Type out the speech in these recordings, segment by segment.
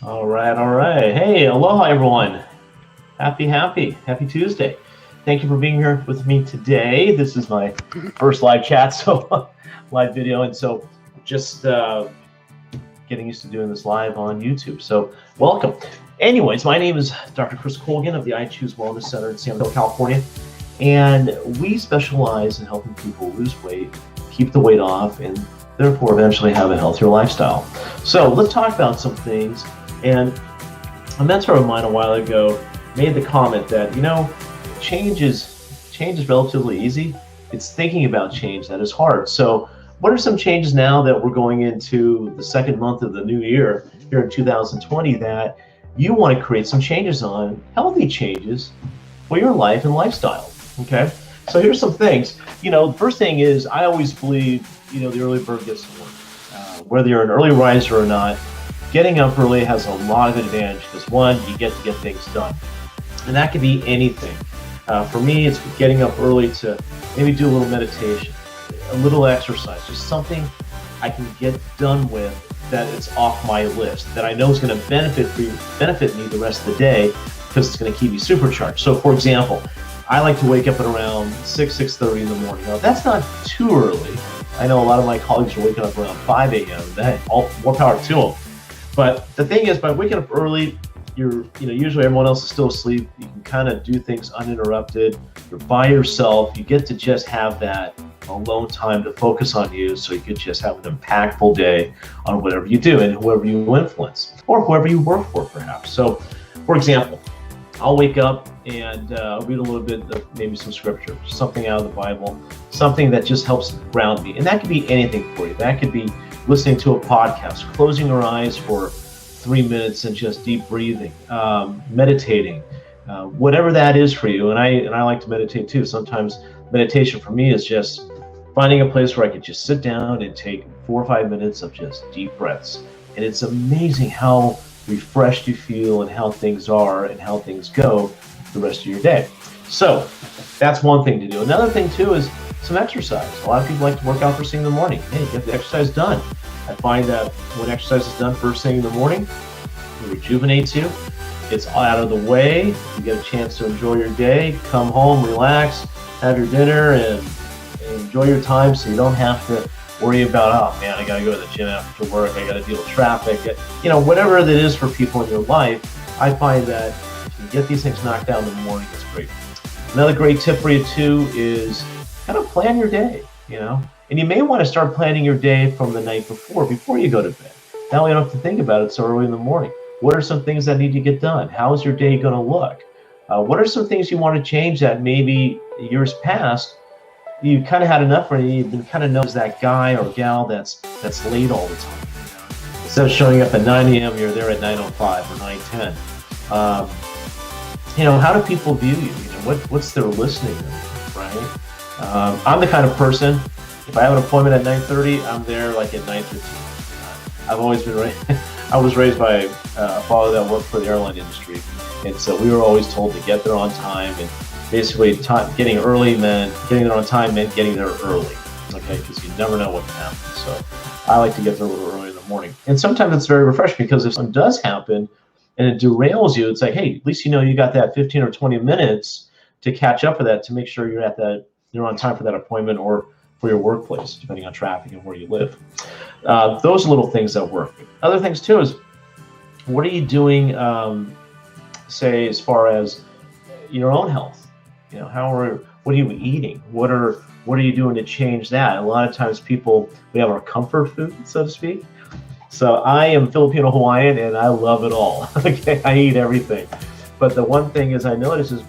All right, all right. Hey, aloha, everyone. Happy Tuesday. Thank you for being here with me today. This is my first live chat, so live video, and so just getting used to doing this live on YouTube. So welcome. Anyways, my name is Dr. Chris Colgin of the iChoose Wellness Center in San Diego, California, and we specialize in helping people lose weight, keep the weight off, and therefore eventually have a healthier lifestyle. So let's talk about some things. And a mentor of mine a while ago made the comment that, change is relatively easy. It's thinking about change that is hard. So what are some changes now that we're going into the second month of the new year here in 2020 that you want to create some changes on, healthy changes for your life and lifestyle? Okay, so here's some things. The first thing is, I always believe, the early bird gets the worm. Whether you're an early riser or not, getting up early has a lot of advantage because, one, you get to get things done. And that could be anything. For me, it's getting up early to maybe do a little meditation, a little exercise, just something I can get done with that it's off my list, that I know is going to benefit me the rest of the day because it's going to keep me supercharged. So, for example, I like to wake up at around 6:30 in the morning. Now, that's not too early. I know a lot of my colleagues are waking up around 5 a.m. More power to them. But the thing is, by waking up early, usually everyone else is still asleep. You can kind of do things uninterrupted. You're by yourself. You get to just have that alone time to focus on you, so you could just have an impactful day on whatever you do and whoever you influence or whoever you work for, perhaps. So, for example, I'll wake up and read a little bit of maybe some scripture, something out of the Bible, something that just helps ground me. And that could be anything for you. That could be listening to a podcast, closing your eyes for 3 minutes and just deep breathing, meditating, whatever that is for you. And I like to meditate too. Sometimes meditation for me is just finding a place where I could just sit down and take 4 or 5 minutes of just deep breaths. And it's amazing how refreshed you feel and how things are and how things go the rest of your day. So that's one thing to do. Another thing too is some exercise. A lot of people like to work out first thing in the morning. Hey, get the exercise done. I find that when exercise is done first thing in the morning, it rejuvenates you. It's out of the way. You get a chance to enjoy your day, come home, relax, have your dinner, and enjoy your time so you don't have to worry about, oh man, I got to go to the gym after work. I got to deal with traffic. Whatever that is for people in your life, I find that if you get these things knocked out in the morning, it's great. Another great tip for you too is kind of plan your day, and you may want to start planning your day from the night before you go to bed. That way you don't have to think about it so early in the morning. What are some things that need to get done? How is your day going to look? What are some things you want to change that maybe years past you kind of had enough for? You've been kind of known as that guy or gal that's late all the time. Instead of showing up at 9 a.m., you're there at 9:05 or 9:10. How do people view you? What's their listening to, right? I'm the kind of person, if I have an appointment at 9:30, I'm there like at 9:15. I've always been I was raised by a father that worked for the airline industry, and so we were always told to get there on time, and basically getting there on time meant getting there early, okay, because you never know what can happen. So I like to get there a little early in the morning. And sometimes it's very refreshing because if something does happen and it derails you, it's like, hey, at least you got that 15 or 20 minutes to catch up with that, to make sure you're on time for that appointment or for your workplace, depending on traffic and where you live. Those are little things that work. Other things too is, what are you doing, say, as far as your own health? What are you eating? What are you doing to change that? A lot of times we have our comfort food, so to speak. So I am Filipino Hawaiian and I love it all. Okay, I eat everything. But the one thing is I notice is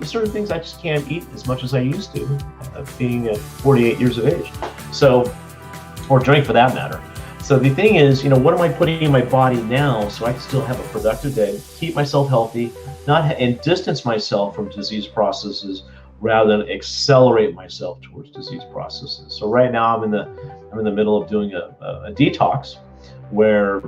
there's certain things I just can't eat as much as I used to, being 48 years of age. So, or drink for that matter. So the thing is, what am I putting in my body now so I can still have a productive day, keep myself healthy, and distance myself from disease processes rather than accelerate myself towards disease processes. So right now I'm in the middle of doing a detox where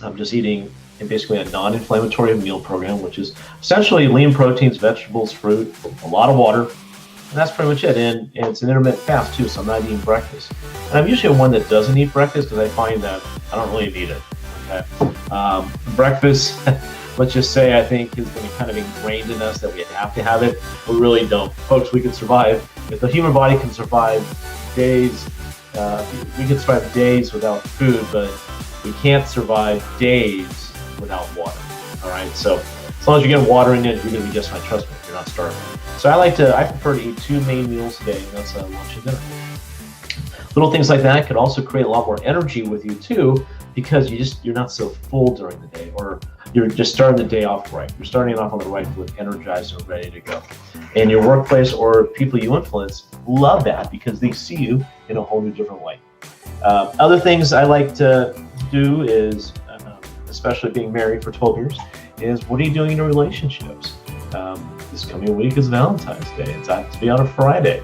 I'm just eating basically a non-inflammatory meal program, which is essentially lean proteins, vegetables, fruit, a lot of water, and that's pretty much it. And it's an intermittent fast too, so I'm not eating breakfast. And I'm usually one that doesn't eat breakfast because I find that I don't really need it. Okay, Breakfast, let's just say, I think has been kind of ingrained in us that we have to have it. We really don't. Folks, we can survive. If the human body can survive days, we can survive days without food, but we can't survive days without water. All right, so as long as you're getting water in it, you're going to be just fine. Trust me, you're not starving. So I prefer to eat 2 main meals a day, and that's lunch and dinner. Little things like that could also create a lot more energy with you too, because you're not so full during the day, or you're just starting the day off right. You're starting it off on the right foot, energized and ready to go. And your workplace or people you influence love that because they see you in a whole new different way. Other things I like to do is, especially being married for 12 years, is what are you doing in your relationships? This coming week is Valentine's Day. It's happens to be on a Friday.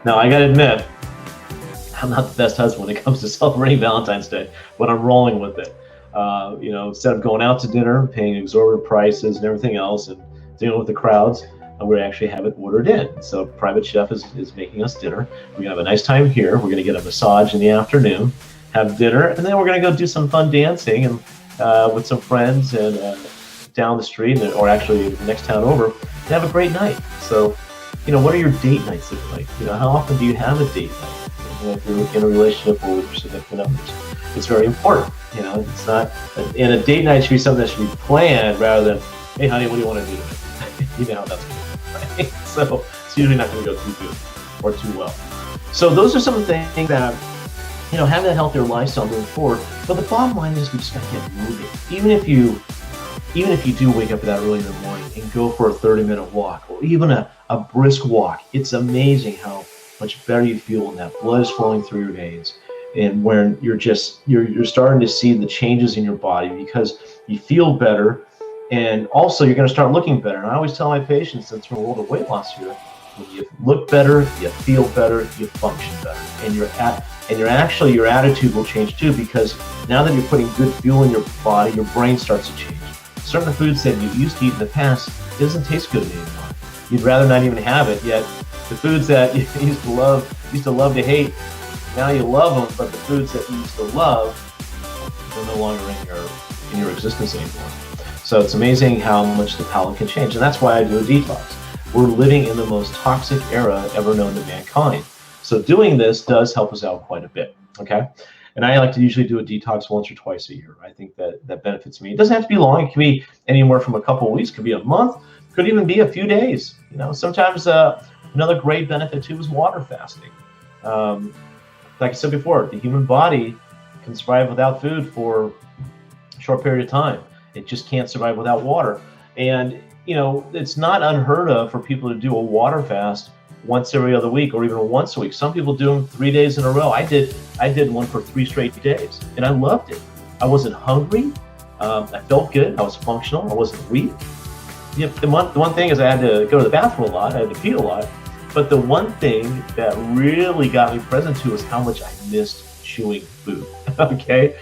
Now, I gotta admit, I'm not the best husband when it comes to celebrating Valentine's Day, but I'm rolling with it. Instead of going out to dinner, paying exorbitant prices and everything else, and dealing with the crowds, we actually have it ordered in. So private chef is making us dinner. We're gonna have a nice time here. We're gonna get a massage in the afternoon, have dinner, and then we're gonna go do some fun dancing and with some friends and down the street, or actually the next town over, and have a great night. So, what are your date nights looking like? How often do you have a date night? If you're in a relationship or with your significant others, it's very important. It's not, and a date night should be something that should be planned rather than, hey honey, what do you want to do today? You know how that's going, right? So it's usually not going to go too good or too well. So those are some of the things that, having a healthier lifestyle moving forward. But the bottom line is we just got to get moving. Even if you do wake up that early in the morning and go for a 30-minute walk, or even a brisk walk, it's amazing how much better you feel when that blood is flowing through your veins, and when you're starting to see the changes in your body because you feel better, and also you're going to start looking better. And I always tell my patients, since we're in a world of weight loss here, when you look better, you feel better, you function better, and your attitude will change too, because now that you're putting good fuel in your body, your brain starts to change. Certain foods that you used to eat in the past, it doesn't taste good anymore. You'd rather not even have it, yet the foods that you used to love to hate, now you love them, but the foods that you used to love, they're no longer in your existence anymore. So it's amazing how much the palate can change, and that's why I do a detox. We're living in the most toxic era ever known to mankind. So doing this does help us out quite a bit, okay? And I like to usually do a detox once or twice a year. I think that benefits me. It doesn't have to be long. It can be anywhere from a couple of weeks, could be a month, could even be a few days. Sometimes another great benefit too is water fasting. Like I said before, the human body can survive without food for a short period of time. It just can't survive without water. And it's not unheard of for people to do a water fast once every other week, or even once a week. Some people do them 3 days in a row. I did one for 3 straight days, and I loved it. I wasn't hungry. I felt good. I was functional. I wasn't weak. The one thing is I had to go to the bathroom a lot. I had to pee a lot. But the one thing that really got me present to is how much I missed chewing food. Okay,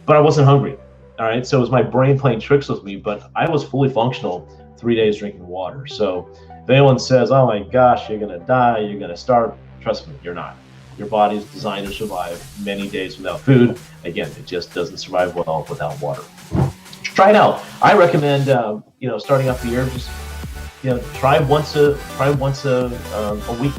but I wasn't hungry. All right, so it was my brain playing tricks with me, but I was fully functional 3 days drinking water. So if anyone says, oh my gosh, you're gonna die, you're gonna starve, trust me, you're not. Your body is designed to survive many days without food. Again, it just doesn't survive well without water. Try it out. I recommend, starting off the year, just try once a week.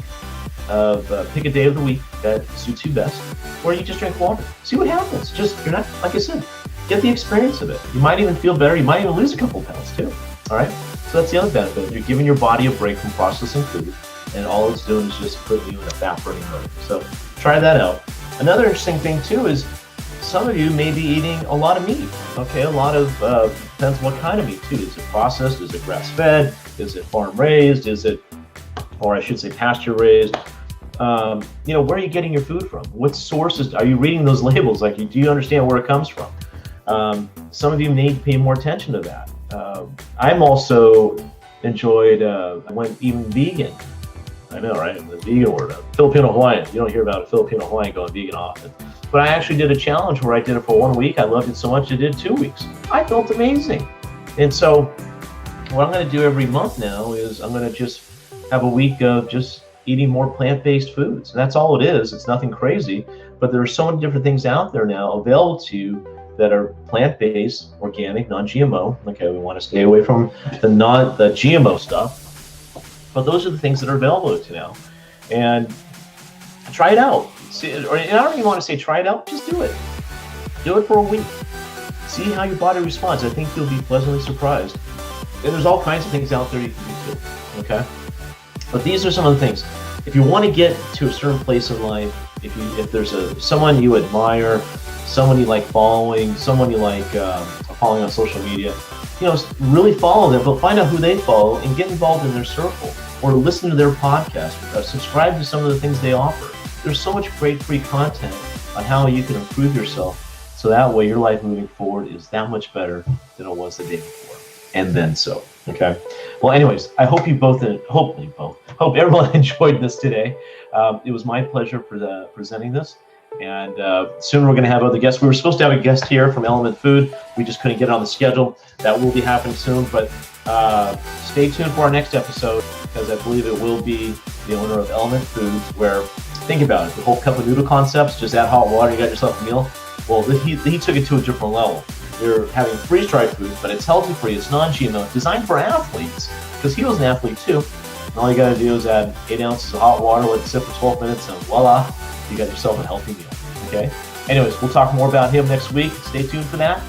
Pick a day of the week that suits you best, where you just drink water. See what happens. You're not, like I said, get the experience of it. You might even feel better. You might even lose a couple of pounds too. All right. So that's the other benefit. You're giving your body a break from processing food, and all it's doing is just putting you in a fat burning mode. So try that out. Another interesting thing too is some of you may be eating a lot of meat. Okay, a lot of depends what kind of meat too. Is it processed? Is it grass-fed? Is it farm-raised? Is it, or I should say, pasture-raised? Where are you getting your food from? What sources are you reading those labels? Like, do you understand where it comes from? Some of you may pay more attention to that. I'm also enjoyed. I went even vegan. I know, right? The vegan word, Filipino Hawaiian. You don't hear about a Filipino Hawaiian going vegan often. But I actually did a challenge where I did it for 1 week. I loved it so much I did 2 weeks. I felt amazing. And so what I'm going to do every month now is I'm going to just have a week of just eating more plant-based foods. And that's all it is. It's nothing crazy. But there are so many different things out there now available to you that are plant-based, organic, non-GMO. Okay, we want to stay away from the GMO stuff, but those are the things that are available to now. And try it out. See, or I don't even want to say try it out. Just do it. Do it for a week. See how your body responds. I think you'll be pleasantly surprised. And there's all kinds of things out there you can do too. Okay, but these are some of the things. If you want to get to a certain place in life, if there's someone you admire, someone you like following, someone you like following on social media, really follow them, but find out who they follow and get involved in their circle, or listen to their podcast, subscribe to some of the things they offer. There's so much great free content on how you can improve yourself, so that way your life moving forward is that much better than it was the day before, and then so. Okay. Well, anyways, I hope hope everyone enjoyed this today. It was my pleasure for presenting this. And soon we're going to have other guests. We were supposed to have a guest here from Element Food. We just couldn't get it on the schedule. That will be happening soon. But stay tuned for our next episode, because I believe it will be the owner of Element Foods, where, think about it, the whole cup of noodle concepts, just add hot water, you got yourself a meal. Well, he took it to a different level. You're having freeze-dried food, but it's healthy-free, it's non-GMO, designed for athletes, because he was an athlete too. And all you got to do is add 8 ounces of hot water, let it sit for 12 minutes, and voila, you got yourself a healthy meal. Okay? Anyways, we'll talk more about him next week. Stay tuned for that.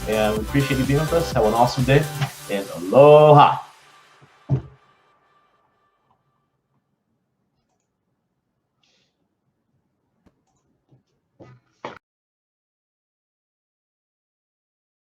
And we appreciate you being with us. Have an awesome day, and aloha.